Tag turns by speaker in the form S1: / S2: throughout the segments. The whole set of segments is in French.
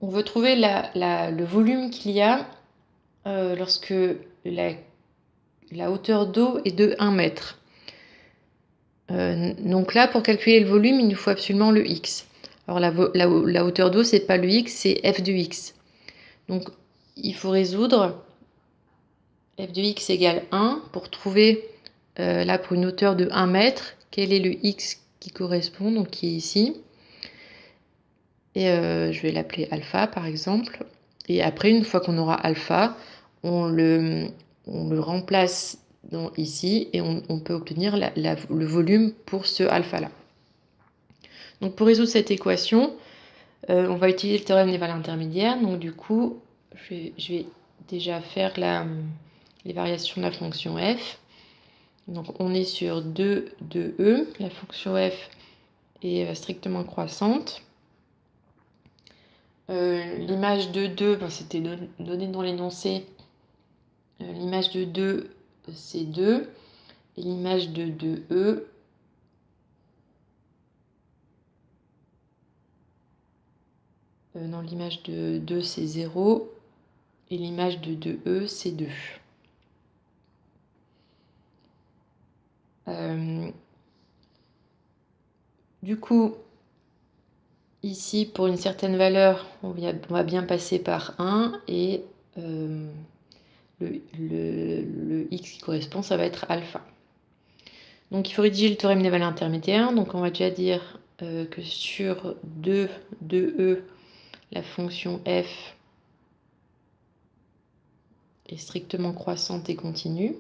S1: on veut trouver le volume qu'il y a lorsque la hauteur d'eau est de 1 mètre. Donc là, pour calculer le volume, il nous faut absolument le x. Alors la hauteur d'eau, c'est pas le x, c'est f de x. Donc il faut résoudre f de x égale 1 pour trouver, là pour une hauteur de 1 mètre, quel est le x qui correspond, donc qui est ici. Et je vais l'appeler alpha par exemple. Et après, une fois qu'on aura alpha, on le remplace ici et on peut obtenir le volume pour ce alpha-là. Donc pour résoudre cette équation, on va utiliser le théorème des valeurs intermédiaires. Donc du coup, je vais déjà faire les variations de la fonction f. Donc on est sur 2 de e. La fonction f est strictement croissante. L'image de 2, c'était donné dans l'énoncé. L'image de 2, c'est 2. Et l'image de 2e, non, l'image de 2, c'est 0. Et l'image de 2e, c'est 2. Du coup, ici, pour une certaine valeur, on va bien passer par 1 et le x qui correspond, ça va être alpha. Donc il faut rédiger le théorème des valeurs intermédiaires. Donc on va déjà dire que sur 2 de e, la fonction f est strictement croissante et continue.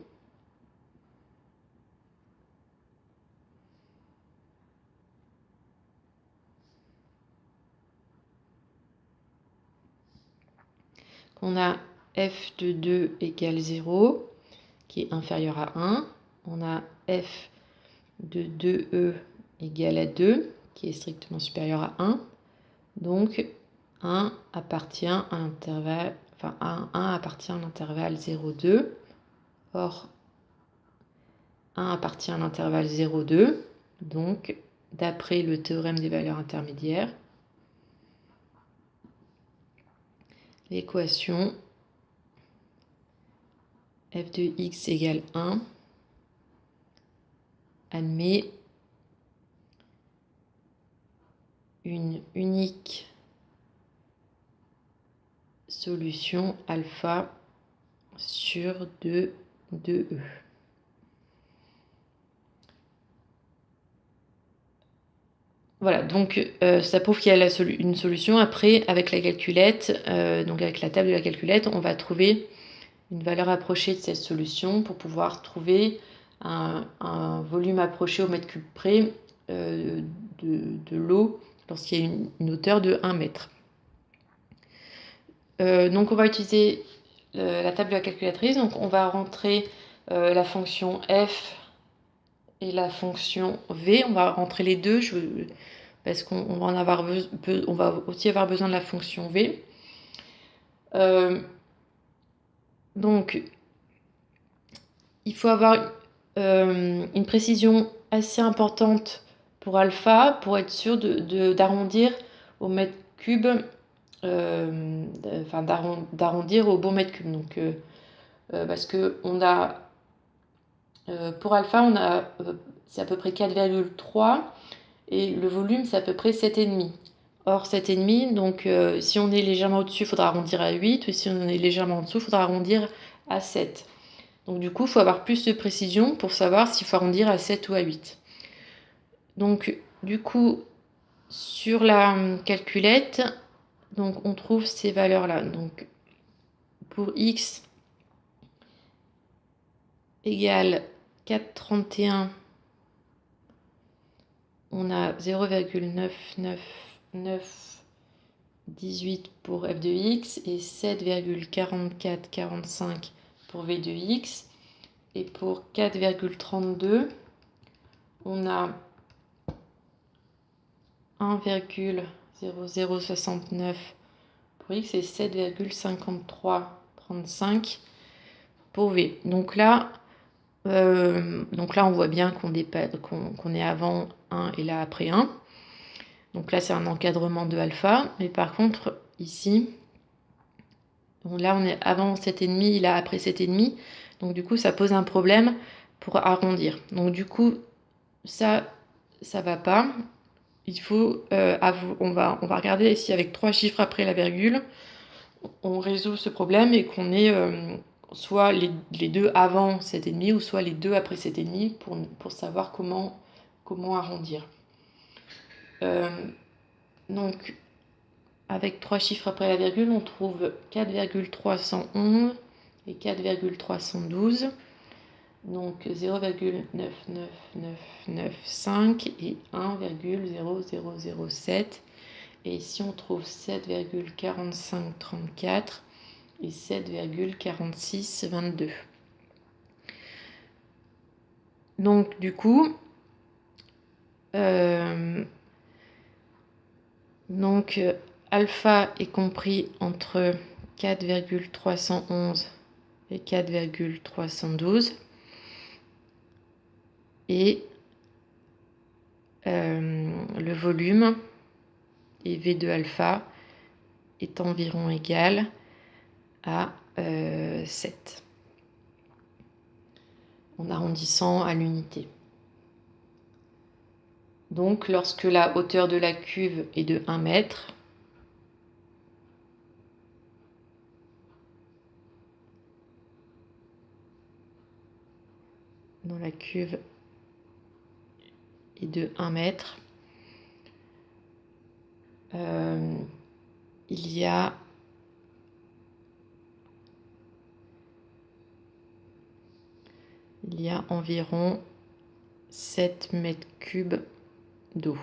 S1: On a f de 2 égale 0, qui est inférieur à 1. On a f de 2e égale à 2, qui est strictement supérieur à 1. Donc 1 appartient à l'intervalle, 1 appartient à l'intervalle 0,2. Or, 1 appartient à l'intervalle 0,2. Donc, d'après le théorème des valeurs intermédiaires, l'équation f de x égale 1 admet une unique solution alpha sur 2 de e. Voilà, donc ça prouve qu'il y a une solution. Après, avec la calculette, donc avec la table de la calculette, on va trouver une valeur approchée de cette solution pour pouvoir trouver un volume approché au mètre cube près de l'eau lorsqu'il y a une hauteur de 1 mètre. Donc on va utiliser la table de la calculatrice. Donc on va rentrer la fonction f et la fonction v. On va rentrer les deux parce qu'on va aussi avoir besoin de la fonction v. Donc il faut avoir une précision assez importante pour alpha pour être sûr d'arrondir au mètre cube, d'arrondir au bon mètre cube. Donc, parce que pour alpha, c'est à peu près 4,3 et le volume c'est à peu près 7,5. Or 7,5, donc si on est légèrement au-dessus, il faudra arrondir à 8, ou si on est légèrement en dessous, il faudra arrondir à 7. Donc du coup, il faut avoir plus de précision pour savoir s'il faut arrondir à 7 ou à 8. Donc du coup, sur la calculette, donc on trouve ces valeurs-là. Donc pour x égale 4,31, on a 0,99918 pour f de x et 7,4445 pour v de x. Et pour 4,32, on a 1,0069 pour x et 7,5335 pour v. Donc là, on voit bien qu'on est avant 1 et là après 1. Donc là, c'est un encadrement de alpha. Mais par contre, ici. Donc là, on est avant 7,5, là après 7,5. Donc du coup, ça pose un problème pour arrondir. Donc du coup, ça va pas. Il faut, on va regarder si avec 3 chiffres après la virgule, on résout ce problème et qu'on ait soit les deux avant 7,5 ou soit les deux après 7,5 pour savoir comment arrondir. Donc, avec 3 chiffres après la virgule, on trouve 4,311 et 4,312. Donc 0,99995 et 1,0007. Et ici, on trouve 7,4534 et 7,4622. Donc, du coup, alpha est compris entre 4,311 et 4,312. Et le volume et V de alpha est environ égal à 7, en arrondissant à l'unité. Donc, lorsque la hauteur de la cuve est de 1 mètre, dans la cuve est de 1 mètre, il y a environ 7 mètres cubes d'eau.